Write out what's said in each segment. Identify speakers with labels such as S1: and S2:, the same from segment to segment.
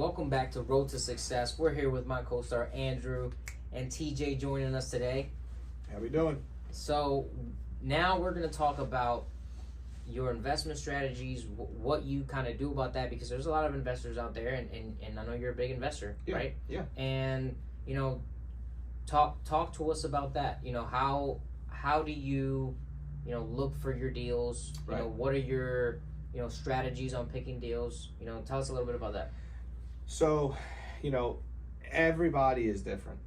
S1: welcome back to Road to Success. We're here with my co-star Andrew and TJ joining us today.
S2: How we doing?
S1: So now we're going to talk about your investment strategies, what you kind of do about that, because there's a lot of investors out there, and I know you're a big investor, right?
S2: Yeah.
S1: And talk to us about that. How do you look for your deals?
S2: Right.
S1: What are your strategies on picking deals? Tell us a little bit about that.
S2: So, everybody is different.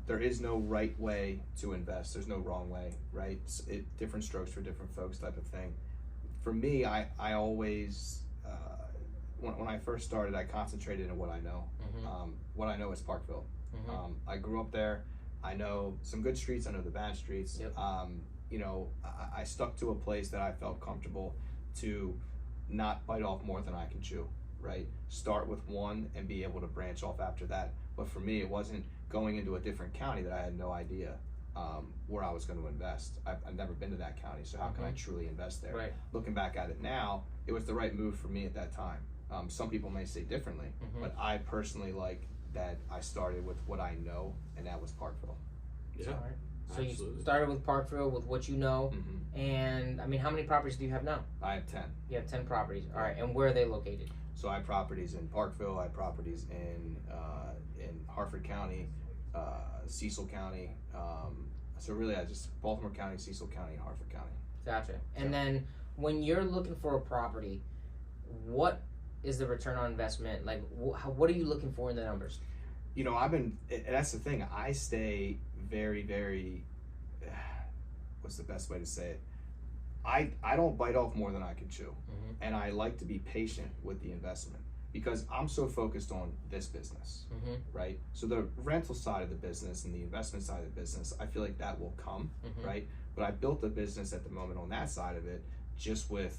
S2: There is no right way to invest. There's no wrong way, right? Different strokes for different folks type of thing. For me, I always, when I first started, I concentrated on what I know.
S1: Mm-hmm.
S2: What I know is Parkville.
S1: Mm-hmm.
S2: I grew up there. I know some good streets. I know the bad streets.
S1: Yep.
S2: I stuck to a place that I felt comfortable to not bite off more than I can chew, right? Start with one and be able to branch off after that. But for me, it wasn't going into a different county that I had no idea where I was going to invest. I've never been to that county, so how can I truly invest there?
S1: Right.
S2: Looking back at it now, it was the right move for me at that time. Some people may say differently, but I personally like that I started with what I know, and that was Parkville.
S3: Yeah.
S1: All right. So
S3: Absolutely.
S1: you started with Parkville, with what you know,
S2: Mm-hmm.
S1: and how many properties do you have now?
S2: I have 10.
S1: You have 10 properties. All right, and where are they located?
S2: So I have properties in Parkville. I have properties in Harford County, Cecil County. So really, I just Baltimore County, Cecil County, and Harford County.
S1: Gotcha. And then when you're looking for a property, what is the return on investment? Like, what are you looking for in the numbers?
S2: And that's the thing. I stay very, very. What's the best way to say it? I don't bite off more than I can chew, and I like to be patient with the investment because I'm so focused on this business, right? So the rental side of the business and the investment side of the business, I feel like that will come, right? But I built a business at the moment on that side of it, just with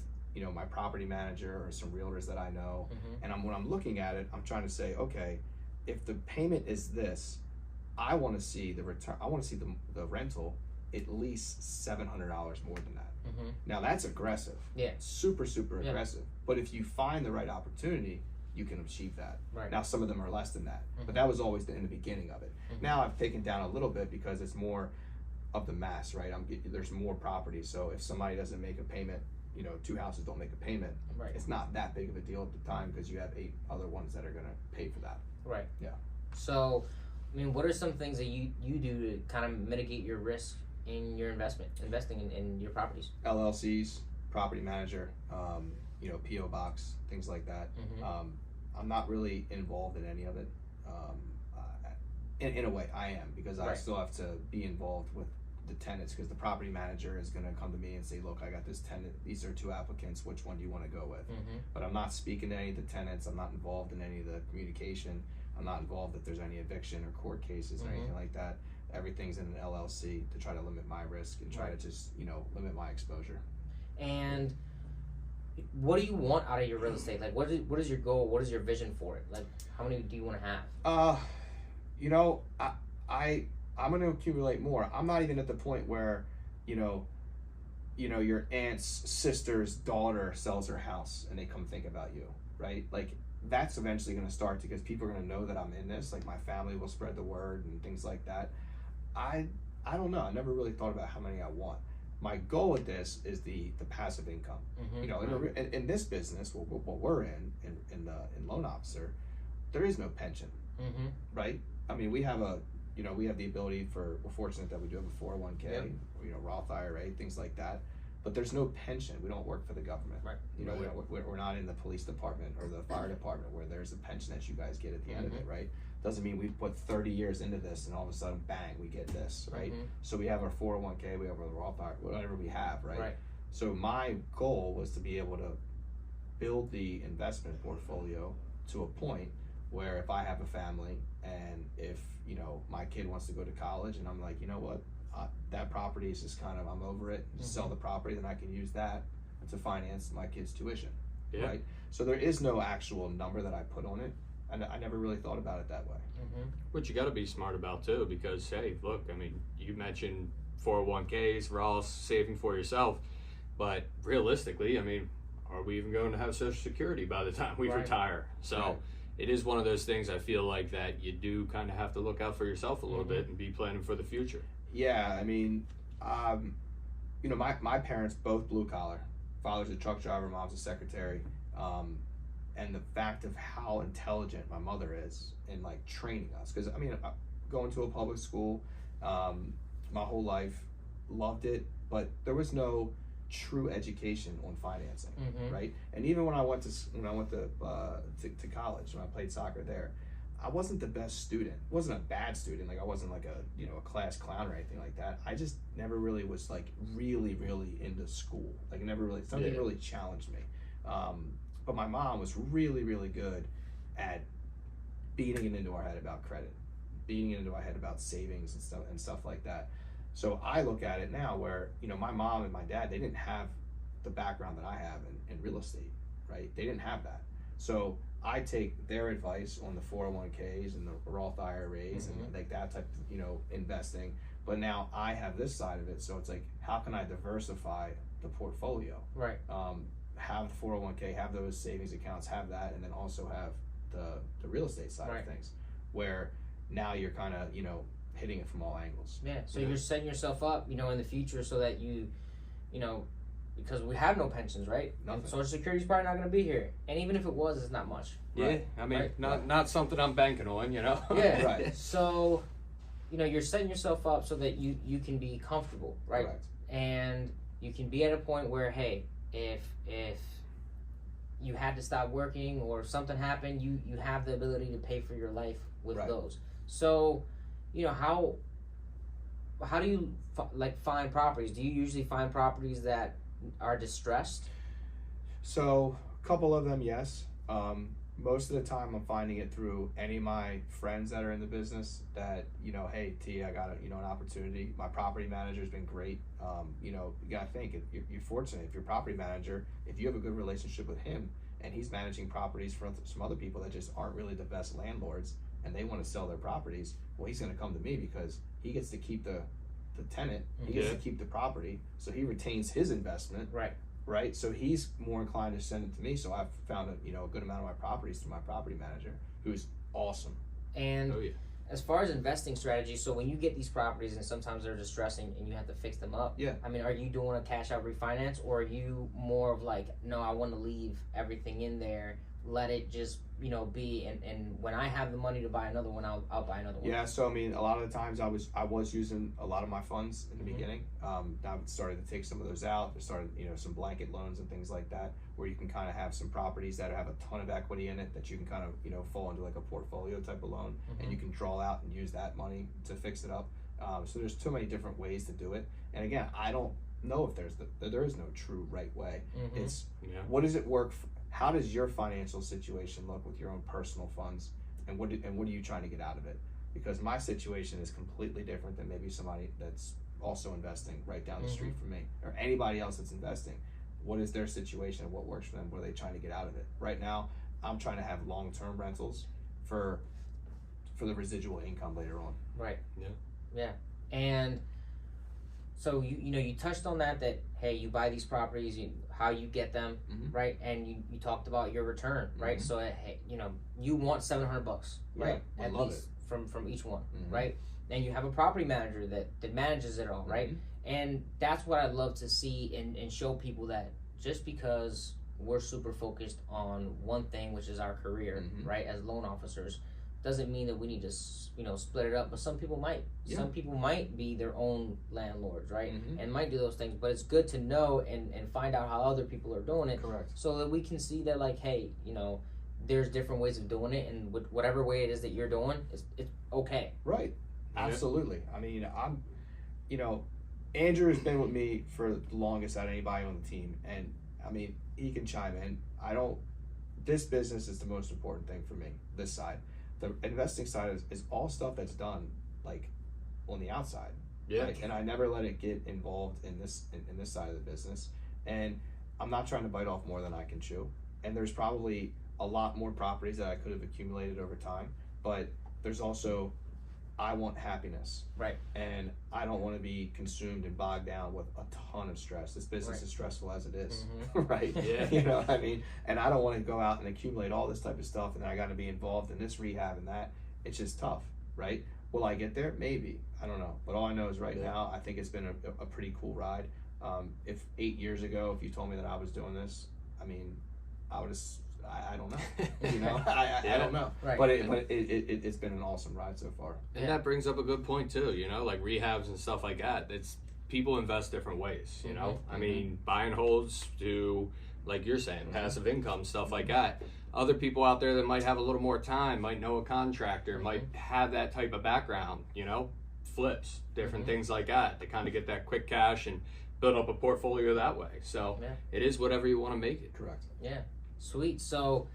S2: my property manager or some realtors that I know, and when I'm looking at it, I'm trying to say, okay, if the payment is this, I want to see the return. I want to see the rental at least $700 more than that. Now that's aggressive.
S1: Yeah.
S2: Super aggressive. But if you find the right opportunity, you can achieve that.
S1: Right.
S2: Now some of them are less than that, but that was always in the beginning of it. Now I've taken down a little bit because it's more of the mass, right? There's more property. So if somebody doesn't make a payment, 2 houses don't make a payment,
S1: Right.
S2: it's not that big of a deal at the time because you have 8 other ones that are going to pay for that.
S1: Right.
S2: Yeah.
S1: So, what are some things that you do to kind of mitigate your risk in your investing in your properties?
S2: LLCs, property manager, PO box, things like that. I'm not really involved in any of it. In a way, I am because I still have to be involved with the tenants because the property manager is going to come to me and say, look, I got this tenant. These are 2 applicants. Which one do you want to go with? But I'm not speaking to any of the tenants. I'm not involved in any of the communication. I'm not involved if there's any eviction or court cases or anything like that. Everything's in an LLC to try to limit my risk and try to just, limit my exposure. And
S1: what do you want out of your real estate? Like, what is your goal? What is your vision for it? Like, how many do you want to have?
S2: I'm going to accumulate more. I'm not even at the point where, your aunt's sister's daughter sells her house and they come think about you, right? Like, that's eventually going to start because people are going to know that I'm in this. Like, my family will spread the word and things like that. I don't know. I never really thought about how many I want. My goal with this is the passive income. In this business, what we're in loan officer, there is no pension, right? I mean, we have we have the ability we're fortunate that we do have a 401k, Roth IRA, things like that. But there's no pension. We don't work for the government.
S1: Right.
S2: We're not in the police department or the fire department where there's a pension that you guys get at the end of it, right? Doesn't mean we've put 30 years into this and all of a sudden, bang, we get this, right? So we have our 401k, we have our Roth IRA, whatever we have, right? So my goal was to be able to build the investment portfolio to a point where if I have a family and if, my kid wants to go to college and I'm like, you know what? That property is just kind of, I'm over it, just sell the property, then I can use that to finance my kid's tuition, right? So there is no actual number that I put on it, and I never really thought about it that way.
S3: What you got to be smart about too, because hey, look, I mean, you mentioned 401ks, Ross, saving for yourself, but realistically, I mean, are we even going to have Social Security by the time we retire? So it is one of those things I feel like that you do kind of have to look out for yourself a little bit and be planning for the future.
S2: Yeah, I mean, you know, my parents both blue collar. Father's a truck driver, mom's a secretary. And the fact of how intelligent my mother is in like training us, because I mean, going to a public school my whole life, loved it, but there was no true education on financing, right? And even when I went to college, when I played soccer there, I wasn't the best student. Wasn't a bad student. Like I wasn't like a class clown or anything like that. I just never really was like really into school. Like never really something really challenged me. But my mom was really good at beating it into our head about credit, beating it into our head about savings and stuff like that. So I look at it now where, you know, my mom and my dad, they didn't have the background that I have in real estate, right? They didn't have that. So I take their advice on the 401ks and the Roth IRAs and like that type of, you know, investing. But now I have this side of it. So it's like, how can I diversify the portfolio?
S1: Right.
S2: Have the 401k, have those savings accounts, have that, and then also have the real estate side of things, where now you're kind of, you know, hitting it from all angles.
S1: Yeah, so you're setting yourself up, you know, in the future so that you know, because we have no pensions, right?
S2: Nothing.
S1: Social Security's probably not going to be here. And even if it was, it's not much.
S3: Yeah, I mean, not something I'm banking on, you know?
S1: Yeah,
S2: right.
S1: So, you know, you're setting yourself up so that you can be comfortable, right?
S2: Correct.
S1: And you can be at a point where, hey, if you had to stop working or something happened, you have the ability to pay for your life with those. So, you know, how do you find properties? Do you usually find properties that are distressed?
S2: So a couple of them, yes. Most of the time I'm finding it through any of my friends that are in the business that, you know, hey T, I got an opportunity. My property manager's been great. You know, you gotta think, you're fortunate if your property manager, if you have a good relationship with him and he's managing properties for some other people that just aren't really the best landlords and they want to sell their properties, well, he's gonna come to me because he gets to keep the tenant, he gets to keep the property, so he retains his investment. Right, so he's more inclined to send it to me. So I've found a good amount of my properties through my property manager, who's awesome.
S1: And as far as investing strategies, so when you get these properties and sometimes they're distressing and you have to fix them up, I mean, are you doing a cash out refinance, or are you more of like, no, I want to leave everything in there, let it just, you know, be, and when I have the money to buy another one, I'll buy another one?
S2: Yeah, so I mean, a lot of the times I was using a lot of my funds in the beginning. Now I've started to take some of those out. There started, you know, some blanket loans and things like that, where you can kind of have some properties that have a ton of equity in it that you can kind of, you know, fall into like a portfolio type of loan, and you can draw out and use that money to fix it up. So there's too many different ways to do it. And again, I don't know if there is no true right way. It's what does it work for? How does your financial situation look with your own personal funds, and what are you trying to get out of it? Because my situation is completely different than maybe somebody that's also investing right down the street from me, or anybody else that's investing. What is their situation? What works for them? What are they trying to get out of it? Right now, I'm trying to have long-term rentals for the residual income later on.
S1: Right. Yeah. And so you touched on that hey, you buy these properties, how you get them, right? And you talked about your return, right? So hey, you know, you want $700, right?
S2: I love it.
S1: From each one, right? And you have a property manager that manages it all, right? And that's what I'd love to see and show people, that just because we're super focused on one thing, which is our career, right, as loan officers, doesn't mean that we need to, you know, split it up. But some people might. Some people might be their own landlords, right? And might do those things. But it's good to know and find out how other people are doing it.
S2: Correct.
S1: So that we can see that, like, hey, you know, there's different ways of doing it, and whatever way it is that you're doing, it's okay.
S2: Right. Absolutely. I mean, you know, Andrew has been with me for the longest out of anybody on the team, and I mean, he can chime in. This business is the most important thing for me, this side. The investing side is all stuff that's done like on the outside. Right? And I never let it get involved in this side of the business. And I'm not trying to bite off more than I can chew. And there's probably a lot more properties that I could have accumulated over time, but there's also I want happiness.
S1: Right.
S2: And I don't want to be consumed and bogged down with a ton of stress. This business is stressful as it is, right?
S3: Yeah.
S2: You know what I mean? And I don't want to go out and accumulate all this type of stuff, and then I got to be involved in this rehab and that. It's just tough, right? Will I get there? Maybe. I don't know. But all I know is right now, I think it's been a pretty cool ride. If 8 years ago, if you told me that I was doing this, I mean, I would have. I don't know. You know, I don't know.
S1: Right.
S2: But it's been an awesome ride so far.
S3: And that brings up a good point too. You know, like rehabs and stuff like that. It's people invest different ways. You know, I mean, buy and holds to, like you're saying, passive income, stuff like that. Other people out there that might have a little more time, might know a contractor, might have that type of background. You know, flips, different things like that to kind of get that quick cash and build up a portfolio that way. So it is whatever you want to make it.
S2: Correct.
S1: Yeah. Sweet. So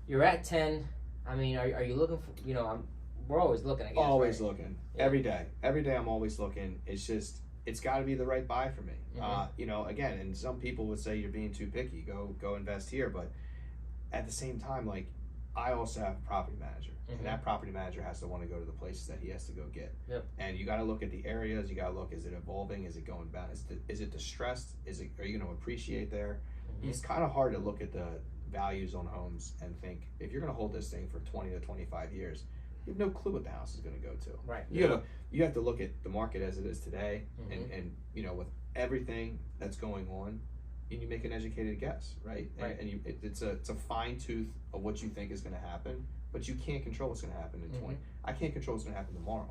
S1: you're at 10. I mean, are you looking for, you know, we're always looking, I guess.
S2: Always
S1: right?
S2: looking. Yeah. Every day I'm always looking. It's just, it's got to be the right buy for me. You know, again, and some people would say you're being too picky. Go invest here. But at the same time, like, I also have a property manager. And that property manager has to want to go to the places that he has to go get.
S1: Yep. And
S2: you got to look at the areas. You got to look, is it evolving? Is it going bad? Is it distressed? Are you going to appreciate there? It's kind of hard to look at the values on homes and think, if you're going to hold this thing for 20 to 25 years, you have no clue what the house is going to go to.
S1: Right.
S2: You have to look at the market as it is today, and you know, with everything that's going on, and you make an educated guess, right? And it's a fine tooth of what you think is going to happen, but you can't control what's going to happen in 20. I can't control what's going to happen tomorrow,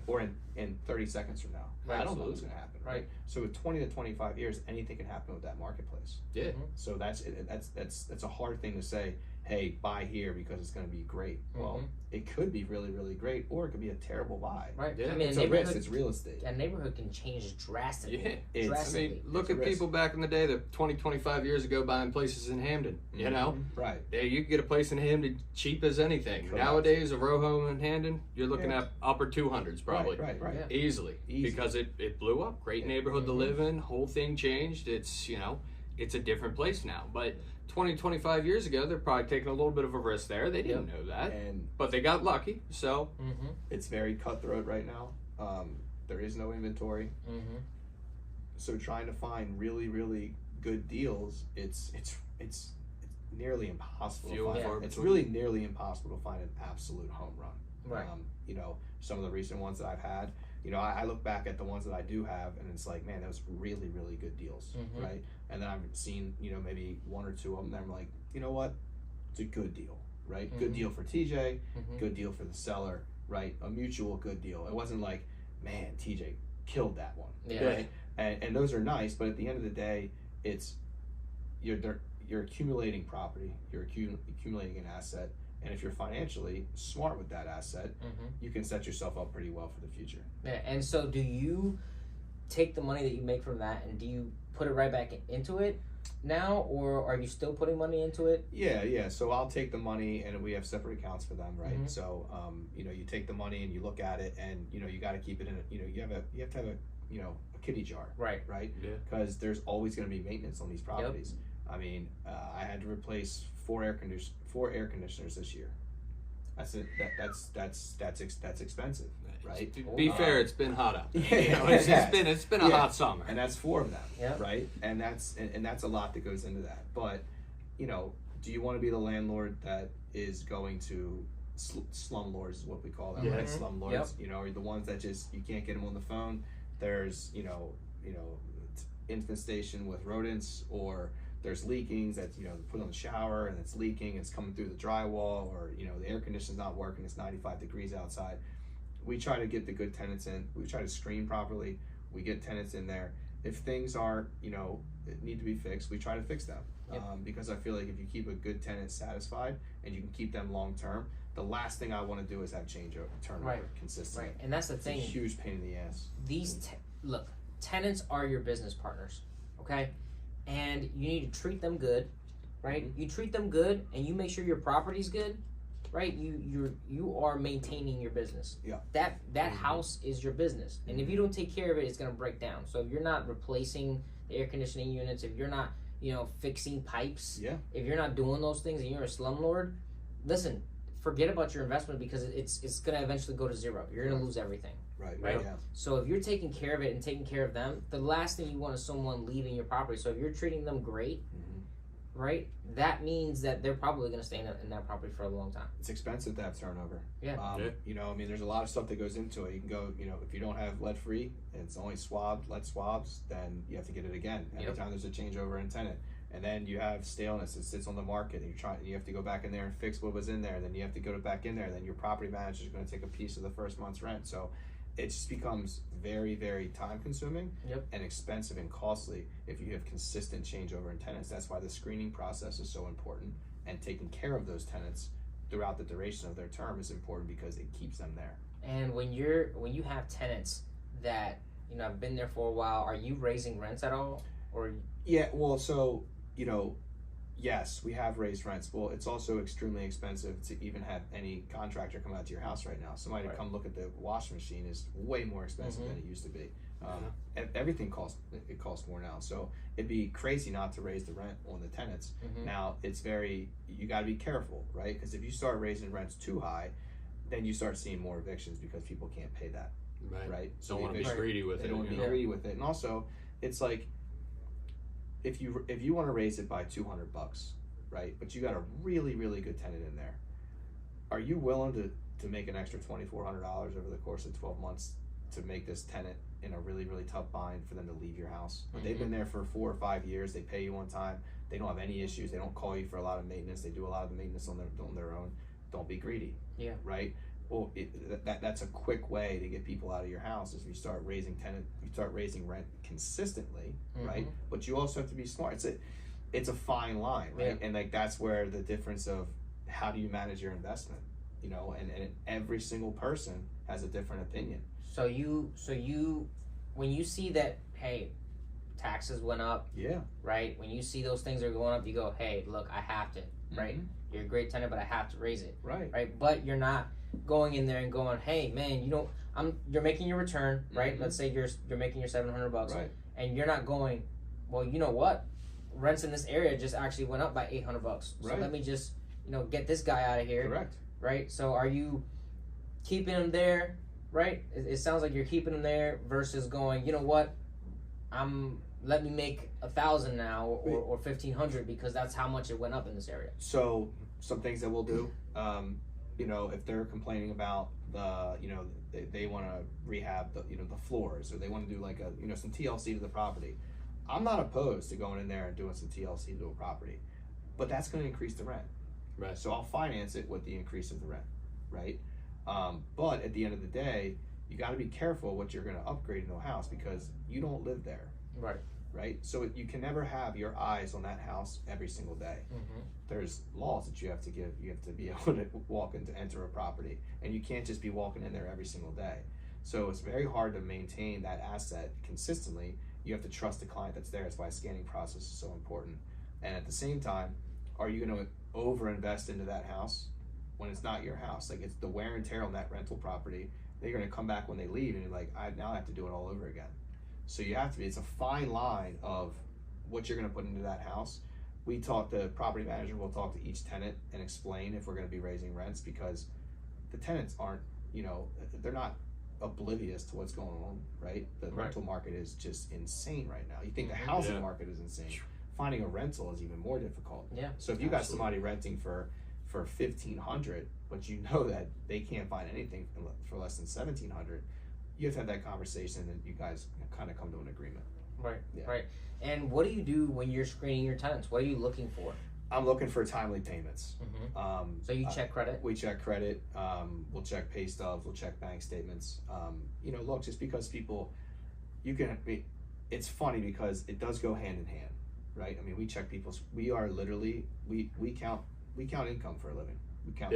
S2: or in 30 seconds from now.
S1: Right.
S2: I don't know what's going to happen, right? So with 20 to 25 years, anything can happen with that marketplace.
S3: Yeah.
S2: So that's a hard thing to say, hey, buy here because it's going to be great. Well, it could be really, really great, or it could be a terrible buy.
S1: Right.
S2: Yeah.
S1: I mean,
S2: it's a risk. It's real estate.
S1: A neighborhood can change drastically.
S3: Yeah.
S1: Drastically.
S3: I mean, look at people back in the day that 20, 25 years ago buying places in Hamden, you know?
S2: Right.
S3: You could get a place in Hamden cheap as anything.
S2: Correct.
S3: Nowadays, a row home in Hamden, you're looking at upper 200s probably.
S2: Right.
S1: Yeah.
S3: Easily. Because it blew up. Great neighborhood to live in. Whole thing changed. It's, you know, it's a different place now. But 20, 25 years ago, they're probably taking a little bit of a risk there. They didn't know that. But they got lucky. So
S2: it's very cutthroat right now. There is no inventory. So trying to find really, really good deals, it's nearly impossible to find. It's really nearly impossible to find an absolute home run.
S1: Right.
S2: You know, some of the recent ones that I've had, you know, I look back at the ones that I do have, and it's like, man, those really, really good deals, right? And then I've seen, you know, maybe one or two of them, and I'm like, you know what? It's a good deal, right? Good deal for TJ, good deal for the seller, right? A mutual good deal. It wasn't like, man, TJ killed that one, right? And those are nice, but at the end of the day, it's you're accumulating property, you're accumulating an asset. And if you're financially smart with that asset, you can set yourself up pretty well for the future.
S1: Yeah, and so do you take the money that you make from that and do you put it right back into it now, or are you still putting money into it?
S2: Yeah. So I'll take the money, and we have separate accounts for them, right? So, you know, you take the money and you look at it, and you know, you got to keep it in. You know, you have to have a kitty jar, right?
S3: Yeah.
S2: Because there's always going to be maintenance on these properties. I mean, I had to replace four air conditioners this year. That's expensive, right?
S3: To be fair, it's been hot out there.
S2: Yeah,
S3: you know, it's been a hot summer,
S2: and that's four of them, right? And that's a lot that goes into that. But you know, do you want to be the landlord that is going to slumlords is what we call them, right? Slumlords, you know, or the ones that just you can't get them on the phone. There's you know infestation with rodents, or there's leakings that, you know, put on the shower and it's leaking, it's coming through the drywall, or, you know, the air conditioner's not working, it's 95 degrees outside. We try to get the good tenants in. We try to screen properly. We get tenants in there. If things are, you know, need to be fixed, we try to fix them. Because I feel like if you keep a good tenant satisfied and you can keep them long term, the last thing I want to do is have turnover consistently.
S1: Right, and that's the thing.
S2: It's a huge pain in the ass.
S1: Look, tenants are your business partners, okay? And you need to treat them good, right? You treat them good, and you make sure your property's good, right? You are maintaining your business.
S2: Yeah.
S1: That house is your business, and if you don't take care of it, it's gonna break down. So if you're not replacing the air conditioning units, if you're not, you know, fixing pipes, if you're not doing those things, and you're a slumlord, listen, forget about your investment because it's going to eventually go to zero. You're going to lose everything.
S2: Right.
S1: Yeah. So if you're taking care of it and taking care of them, the last thing you want is someone leaving your property. So if you're treating them great, right, that means that they're probably going to stay in that property for a long time.
S2: It's expensive to have turnover.
S1: Yeah.
S2: You know, I mean, there's a lot of stuff that goes into it. You can go, you know, if you don't have lead free and it's only lead swabs, then you have to get it again every time there's a changeover in tenant. And then you have staleness. It sits on the market, and you have to go back in there and fix what was in there. Then you have to go back in there. Then your property manager is going to take a piece of the first month's rent. So it just becomes very, very time consuming and expensive and costly if you have consistent changeover in tenants. That's why the screening process is so important, and taking care of those tenants throughout the duration of their term is important because it keeps them there.
S1: And when you have tenants that, you know, have been there for a while, are you raising rents at all? Or
S2: yeah, well, so, you know, yes, we have raised rents. Well, it's also extremely expensive to even have any contractor come out to your house right now. Somebody to come look at the washing machine is way more expensive than it used to be. Everything costs more now. So it'd be crazy not to raise the rent on the tenants. Now, you got to be careful, right? Because if you start raising rents too high, then you start seeing more evictions because people can't pay that, right?
S3: So don't want to be greedy with it.
S2: They don't want to be greedy with it. And also, it's like, if you want to raise it by $200, right? But you got a really, really good tenant in there. Are you willing to make an extra $2,400 over the course of 12 months to make this tenant in a really, really tough bind for them to leave your house? They've been there for 4 or 5 years. They pay you on time. They don't have any issues. They don't call you for a lot of maintenance. They do a lot of the maintenance on their own. Don't be greedy. Yeah. Right. Well, that's a quick way to get people out of your house is if you start raising rent consistently, right? But you also have to be smart. It's a fine line, right? And like that's where the difference of how do you manage your investment, you know, and every single person has a different opinion.
S1: So you when you see that, hey, taxes went up, right? When you see those things are going up, you go, hey, look, I have to, right? You're a great tenant, but I have to raise it, right? But you're not going in there and going, hey, man, you're making your return, right? Let's say you're making your $700, right? And you're not going, well, you know what? Rents in this area just actually went up by $800, so let me just, you know, get this guy out of here,
S2: correct? Right?
S1: So are you keeping him there, right? It sounds like you're keeping him there versus going, you know what? Let me make 1,000 now or 1,500 because that's how much it went up in this area.
S2: So some things that we'll do, you know, if they're complaining about they want to rehab the floors, or they want to do like some TLC to the property, I'm not opposed to going in there and doing some TLC to a property, but that's going to increase the rent, right? So I'll finance it with the increase of the rent, right? But at the end of the day, you got to be careful what you're going to upgrade into a house because you don't live there, right? So you can never have your eyes on that house every single day. There's laws that you have to give. You have to be able to enter a property, and you can't just be walking in there every single day. So it's very hard to maintain that asset consistently. You have to trust the client that's there. That's why a scanning process is so important. And at the same time, are you going to over-invest into that house when it's not your house? Like, it's the wear and tear on that rental property. They're going to come back when they leave, and you're like, I have to do it all over again. So you have to it's a fine line of what you're going to put into that house. The property manager will talk to each tenant and explain if we're going to be raising rents, because the tenants aren't, they're not oblivious to what's going on, right? The rental market is just insane right now. You think the housing market is insane. Finding a rental is even more difficult. Yeah. So if you got somebody renting for $1,500, but you know that they can't find anything for less than $1,700, you have to have that conversation and you guys kind of come to an agreement.
S1: Right. Yeah. Right. And what do you do when you're screening your tenants? What are you looking for?
S2: I'm looking for timely payments.
S1: So you check credit?
S2: We check credit. We'll check pay stubs. We'll check bank statements. Look, just because it's funny because it does go hand in hand, right? I mean, we check we are literally, we count income for a living. We count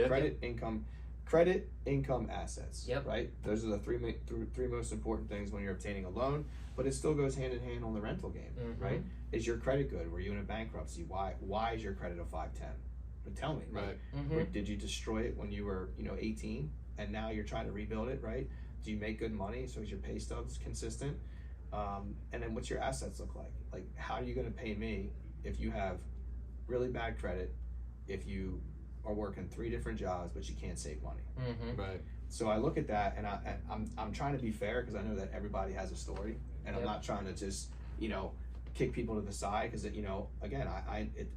S2: credit, income, assets, right? Those are the three most important things when you're obtaining a loan, but it still goes hand in hand on the rental game, right? Is your credit good? Were you in a bankruptcy? Why is your credit a 510? But tell me, right? Did you destroy it when you were, 18 and now you're trying to rebuild it, right? Do you make good money? So is your pay stubs consistent? And then what's your assets look like? Like, how are you going to pay me if you have really bad credit, if you are working 3 different jobs, but you can't save money.
S3: Right.
S2: So I look at that, and I'm trying to be fair because I know that everybody has a story, and I'm not trying to just kick people to the side because again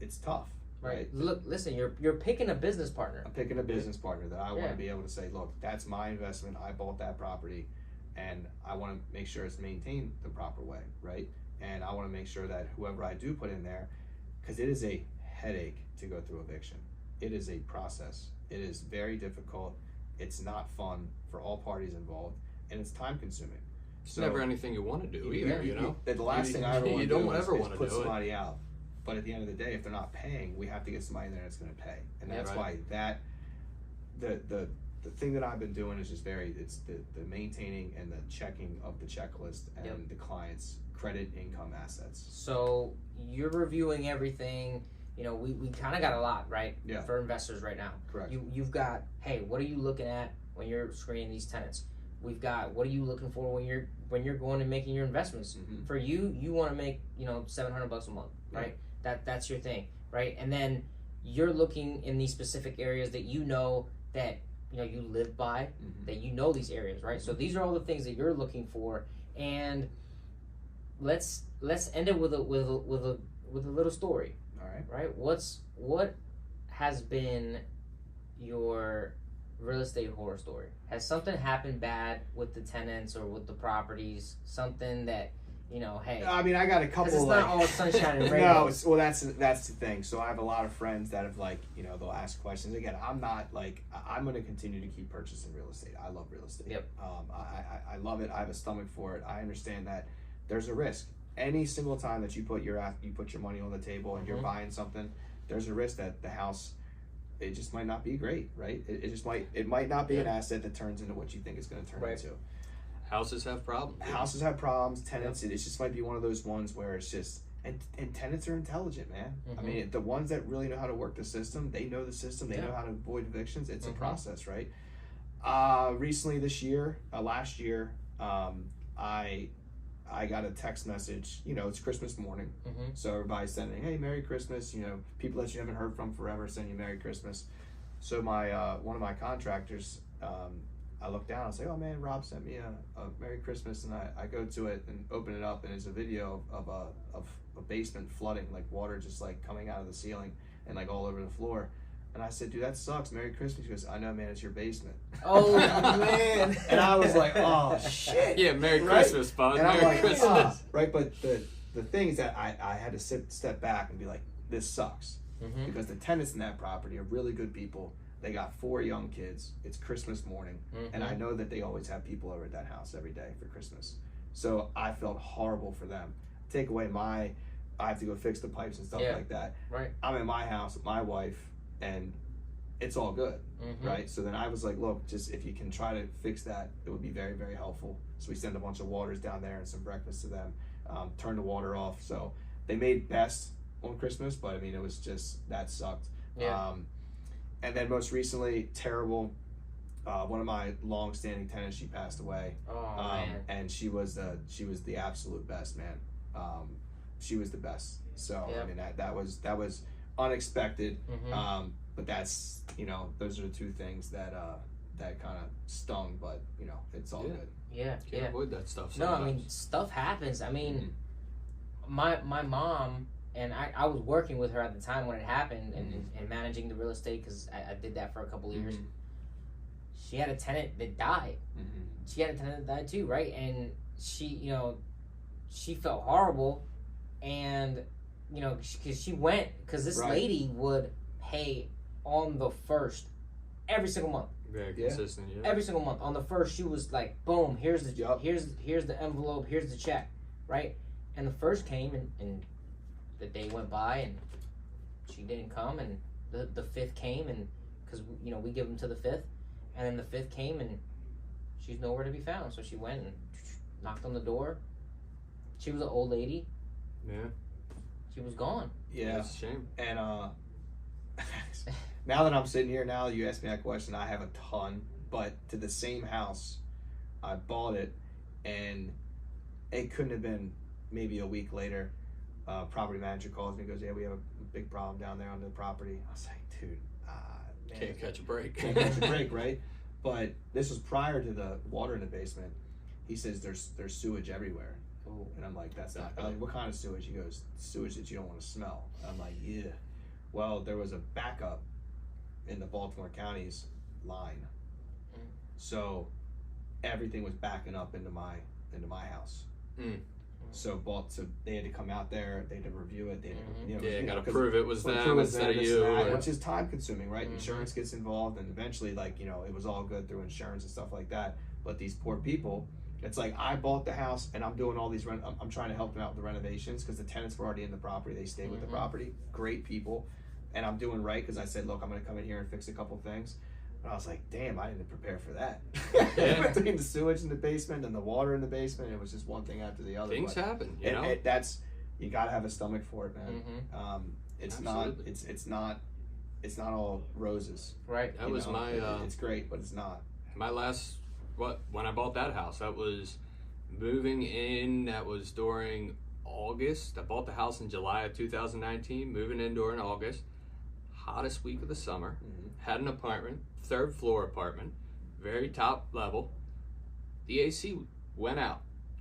S2: it's tough. Right.
S1: Look, listen, you're picking a business partner.
S2: I'm picking a business partner that I want to be able to say, look, that's my investment. I bought that property, and I want to make sure it's maintained the proper way, right? And I want to make sure that whoever I do put in there, because it is a headache to go through eviction. It is a process. It is very difficult. It's not fun for all parties involved, and it's time consuming.
S3: It's never anything you want to do either,
S2: The last thing I ever want to do is
S3: want to
S2: put somebody out. But at the end of the day, if they're not paying, we have to get somebody in there that's going to pay, and that's why the thing that I've been doing is just it's the maintaining and the checking of the checklist and the client's credit, income, assets.
S1: So you're reviewing everything. We kind of got a lot, right?
S2: Yeah.
S1: For investors right now.
S2: Correct.
S1: You've got, hey, what are you looking at when you're screening these tenants? We've got, what are you looking for when you're going and making your investments?
S2: Mm-hmm.
S1: For you want to make $700 a month, right? That's your thing, right? And then you're looking in these specific areas that you live by, that these areas, right? So these are all the things that you're looking for, and let's end it with a little story.
S2: All right.
S1: Right? What has been your real estate horror story? Has something happened bad with the tenants or with the properties? Something that hey.
S2: I mean, I got a couple.
S1: It's not all sunshine and rainbows.
S2: No, that's the thing. So I have a lot of friends that have they'll ask questions. Again, I'm not I'm going to continue to keep purchasing real estate. I love real estate.
S1: Yep.
S2: I love it. I have a stomach for it. I understand that there's a risk. Any single time that you put your money on the table and you're buying something, there's a risk that the house, it just might not be great, right? It might not be an asset that turns into what you think it's going to turn into.
S3: Houses have problems.
S2: Houses have problems. Tenants, it just might be one of those ones where it's just, and tenants are intelligent, man. I mean, the ones that really know how to work the system, they know the system, they know how to avoid evictions. It's a process, right? Recently this year, last year, I got a text message, it's Christmas morning. So everybody's sending, hey, Merry Christmas, people that you haven't heard from forever send you Merry Christmas. So my one of my contractors, I look down and say, oh man, Rob sent me a Merry Christmas, and I go to it and open it up, and it's a video of a basement flooding, like water just like coming out of the ceiling and like all over the floor. And I said, dude, that sucks. Merry Christmas. He goes, I know, man, it's your basement.
S1: Oh man.
S2: And I was like, oh shit.
S3: Yeah, Merry Christmas, bud.
S2: And
S3: Merry
S2: I'm
S3: Christmas.
S2: like, right, but the thing is that I had to step back and be like, this sucks. Because the tenants in that property are really good people. They got 4 young kids. It's Christmas morning. And I know that they always have people over at that house every day for Christmas. So I felt horrible for them. Take away I have to go fix the pipes and stuff like that.
S1: Right.
S2: I'm in my house with my wife, and it's all good, right? So then I was like, look, just if you can try to fix that, it would be very, very helpful. So we sent a bunch of waters down there and some breakfast to them, turned the water off. So they made best on Christmas, but I mean, it was just, that sucked.
S1: Yeah.
S2: And then most recently, terrible. One of my long-standing tenants, she passed away.
S1: Oh man.
S2: And she was the absolute best, man. She was the best. So I mean, that was unexpected. But that's, those are the 2 things that kind of stung, but it's all good.
S1: Yeah.
S3: Can't avoid that stuff
S1: No,
S3: sometimes.
S1: I mean, stuff happens. I mean, my mom, and I was working with her at the time when it happened, and managing the real estate, because I did that for a couple of years. She had a tenant that died. She had a tenant that died too, right? And she, she felt horrible, and because she went, because this lady would pay on the 1st every single month.
S3: Very consistent,
S1: Every single month. On the 1st, she was like, boom, here's the here's the envelope, here's the check, right? And the 1st came, and the day went by, and she didn't come, and the 5th came, and because we give them to the 5th, and then the 5th came, and she's nowhere to be found. So she went and knocked on the door. She was an old lady.
S3: Yeah.
S1: She was gone.
S2: Yeah.
S3: That's a shame.
S2: And now that I'm sitting here, now you asked me that question, I have a ton, but to the same house, I bought it, and it couldn't have been maybe a week later. Property manager calls me and goes, yeah, we have a big problem down there on the property. I was like, dude,
S3: Can't catch a break.
S2: Can't catch a break, right? But this was prior to the water in the basement. He says there's sewage everywhere.
S1: Ooh.
S2: And I'm like, that's not. I'm like, what kind of sewage? He goes, sewage that you don't want to smell. I'm like, yeah. Well, there was a backup in the Baltimore County's line, so everything was backing up into my house. So they had to come out there. They had to review it. They had to,
S3: got to prove it was them instead of you,
S2: which is time consuming, right? Insurance gets involved, and eventually, it was all good through insurance and stuff like that. But these poor people, it's like I bought the house and I'm doing all these I'm trying to help them out with the renovations because the tenants were already in the property. They stay with the property. Great people, and I'm doing right because I said, look, I'm going to come in here and fix a couple things. And I was like, damn, I didn't prepare for that. Between the sewage in the basement and the water in the basement, it was just one thing after the other.
S3: Things happen, you know.
S2: You got to have a stomach for it, man. It's not all roses.
S1: Right.
S3: That was my.
S2: It's great, but it's not.
S3: My last when I bought that house, that was moving in. That was during August. I bought the house in July of 2019. Moving in during August. Hottest week of the summer. Had an apartment, 3rd floor apartment, very top level. The AC went out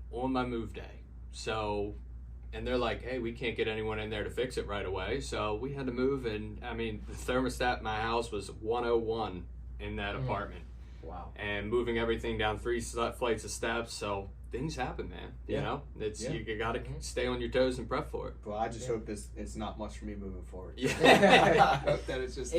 S3: on my move day. So, and they're like, hey, we can't get anyone in there to fix it right away. So we had to move, and I mean, the thermostat in my house was 101 in that apartment.
S1: Wow.
S3: And moving everything down 3 flights of steps. So things happen, man. You know, you got to stay on your toes and prep for it.
S2: Well, I just hope it's not much for me moving forward.
S3: Yeah.
S2: I hope that it's just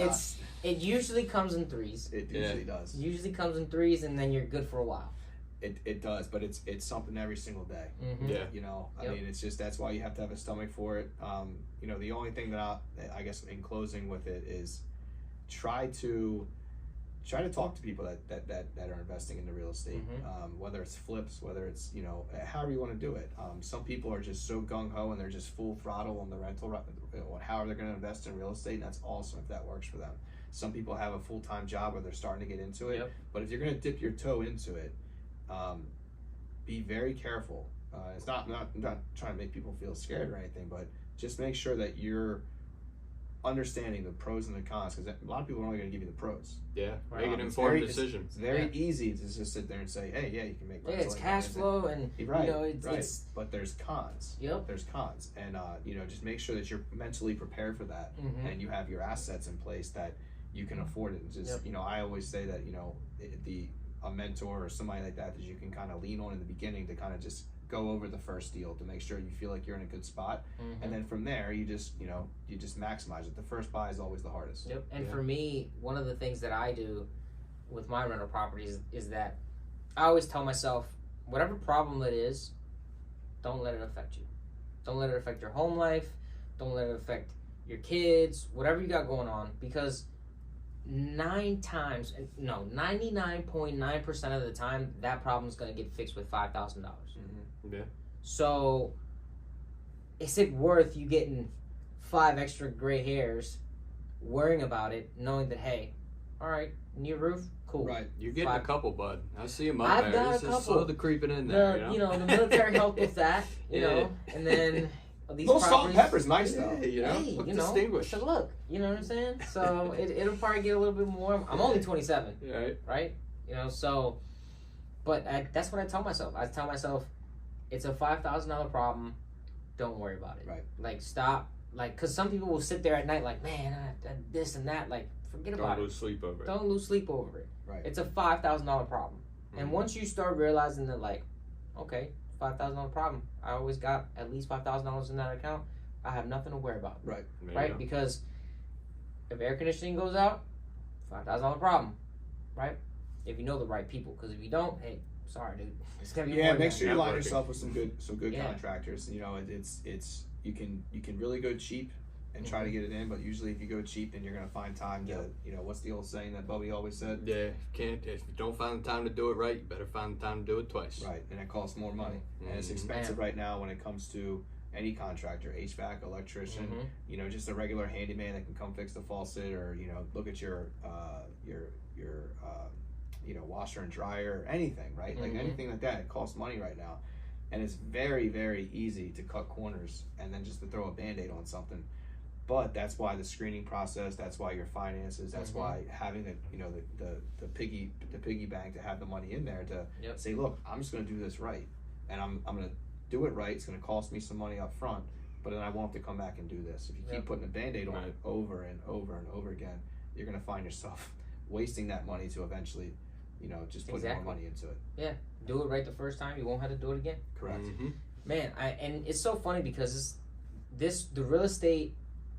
S1: It usually comes in threes.
S2: It usually does.
S1: Usually comes in threes, and then you're good for a while.
S2: It does, but it's something every single day.
S3: Yeah.
S2: You know, I mean, it's just that's why you have to have a stomach for it. You know, the only thing that I guess in closing with it is try to talk to people that are investing in the real estate, whether it's flips, whether it's, you know, however you want to do it. Some people are just so gung-ho and they're just full throttle on the rental, however they're going to invest in real estate, and that's awesome if that works for them. Some people have a full-time job where they're starting to get into it, but if you're going to dip your toe into it, be very careful. It's not trying to make people feel scared or anything, but just make sure that you're understanding the pros and the cons, because a lot of people are only going to give you the pros.
S3: Yeah, make an informed decision.
S2: It's very easy to just sit there and say, hey, yeah, you can make money.
S1: Yeah, it's cash flow, and
S2: right,
S1: you know, it's
S2: but there's cons.
S1: Yep.
S2: There's cons, and you know, just make sure that you're mentally prepared for that, and you have your assets in place that you can afford it. And just you know, I always say that, you know, a mentor or somebody like that you can kind of lean on in the beginning to kind of just go over the first deal to make sure you feel like you're in a good spot, and then from there you just maximize it. The first buy is always the hardest.
S1: Yep. And for me, one of the things that I do with my rental properties is that I always tell myself, whatever problem it is, don't let it affect you. Don't let it affect your home life. Don't let it affect your kids, whatever you got going on, because 99.9% of the time that problem is going to get fixed with $5,000.
S3: Yeah.
S1: So is it worth you getting 5 extra gray hairs, worrying about it, knowing that, hey, all right, new roof, cool.
S2: Right.
S3: You're getting a couple, bud. I see them up
S1: I've
S3: there.
S1: got
S3: It's
S1: a
S3: just
S1: couple.
S3: slowly creeping in there.
S1: The military helped with that, you know, and then these
S2: little salt and
S1: properties.
S2: pepper's nice though.
S3: Yeah, you know,
S1: Hey,
S3: look
S1: you know,
S3: distinguished.
S1: so look, you know what I'm saying? So it'll probably get a little bit more. I'm only 27, right? You know, so, but that's what I tell myself. I tell myself, it's a $5,000 problem. Don't worry about it.
S2: Right.
S1: Like, stop. Like, because some people will sit there at night like, man, I this and that. Like, forget about it.
S3: Don't lose sleep over it.
S1: Don't lose sleep over it.
S2: Right.
S1: It's a $5,000 problem. And once you start realizing that, like, okay, $5,000 problem. I always got at least $5,000 in that account. I have nothing to worry about.
S2: Right.
S1: Right? Because if air conditioning goes out, $5,000 problem. Right? If you know the right people. Because if you don't, hey, sorry, dude. It's gonna be
S2: make sure you line
S3: Networking.
S2: yourself with some good contractors. You know, it's you can really go cheap and try to get it in, but usually if you go cheap, then you're gonna find time to, you know, what's the old saying that Bobby always said?
S3: Yeah, if you don't find the time to do it right, you better find the time to do it twice.
S2: Right, and it costs more money, and it's expensive right now when it comes to any contractor, HVAC, electrician, you know, just a regular handyman that can come fix the faucet, or, you know, look at your you know, washer and dryer, anything, right? Like anything like that, it costs money right now. And it's very, very easy to cut corners and then just to throw a Band-Aid on something. But that's why the screening process, that's why your finances, that's why having the piggy bank to have the money in there to say, look, I'm just going to do this right, and I'm going to do it right. It's going to cost me some money up front, but then I won't have to come back and do this. If you keep putting a Band-Aid on it over and over and over again, you're going to find yourself wasting that money to eventually, just put more money into it.
S1: Yeah, do it right the first time. You won't have to do it again.
S2: Correct.
S1: Man, and it's so funny because the real estate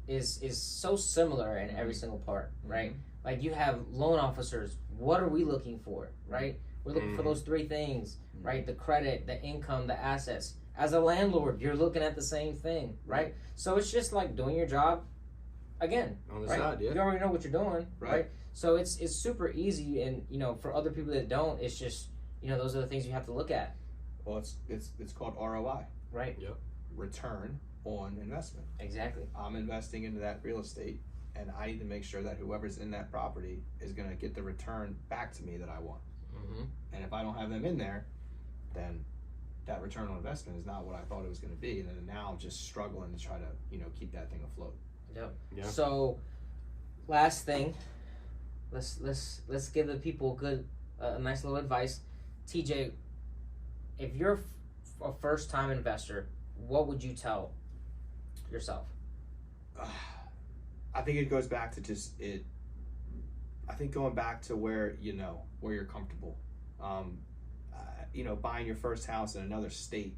S1: is so similar in every single part, right? Like you have loan officers. What are we looking for, right? We're looking for those three things, right? The credit, the income, the assets. As a landlord, you're looking at the same thing, right? So it's just like doing your job again
S3: on the
S1: right?
S3: side. Yeah,
S1: you already know what you're doing, right? So it's super easy, and for other people that don't, it's just those are the things you have to look at.
S2: Well, it's called ROI,
S1: right?
S3: Yep.
S2: Return on investment.
S1: Exactly.
S2: I'm investing into that real estate, and I need to make sure that whoever's in that property is going to get the return back to me that I want. And if I don't have them in there, then that return on investment is not what I thought it was going to be, and then now I'm just struggling to try to keep that thing afloat.
S1: Yep. Yeah. So, last thing, let's give the people a nice little advice. TJ, if you're a first time investor, what would you tell yourself?
S2: I think it goes back to I think going back to where you're comfortable. Buying your first house in another state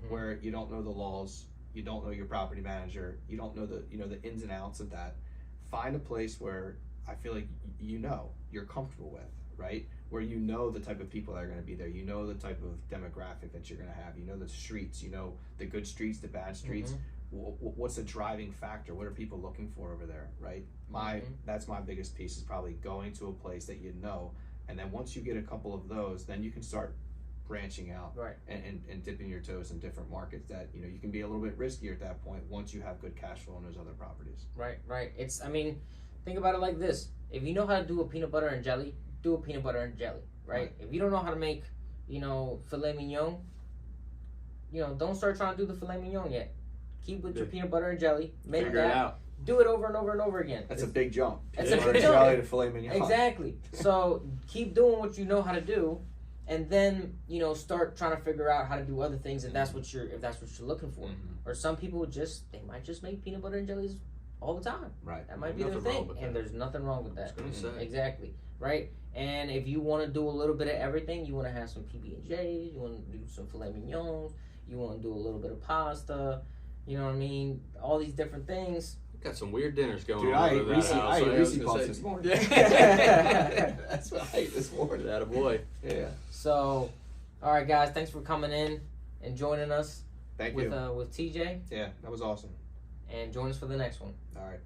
S2: where you don't know the laws, you don't know your property manager, you don't know the ins and outs of that. Find a place where I feel like you're comfortable with, right? Where the type of people that are going to be there, the type of demographic that you're going to have, the streets, the good streets, the bad streets. What's the driving factor? What are people looking for over there, right? That's my biggest piece, is probably going to a place that and then once you get a couple of those, then you can start branching out,
S1: right?
S2: And dipping your toes in different markets that you can be a little bit riskier at that point once you have good cash flow in those other properties.
S1: Right. Think about it like this: if you know how to do a peanut butter and jelly, do a peanut butter and jelly, right? If you don't know how to make, filet mignon, don't start trying to do the filet mignon yet. Keep with your peanut butter and jelly. Make
S3: Figure it out.
S1: Do it over and over and over again.
S2: That's a big jump.
S1: That's a big jump.
S2: Jelly to filet mignon.
S1: Exactly. So keep doing what you know how to do, and then start trying to figure out how to do other things if that's what you're looking for. Or some people they might just make peanut butter and jellies all the time.
S2: Right.
S1: That might be their thing, and there's nothing wrong with that.
S3: I was gonna say.
S1: Exactly. Right. And if you want to do a little bit of everything, you want to have some PB&Js, you want to do some filet mignons, you want to do a little bit of pasta. You know what I mean? All these different things.
S3: Got some weird dinners going
S2: Dude,
S3: on.
S2: I ate Reese Puffs this morning.
S3: That's
S2: what I ate this morning.
S3: That a boy.
S2: Yeah.
S1: So, all right, guys, thanks for coming in and joining us.
S2: Thank you.
S1: With TJ.
S2: Yeah, that was awesome.
S1: And join us for the next one.
S2: All right.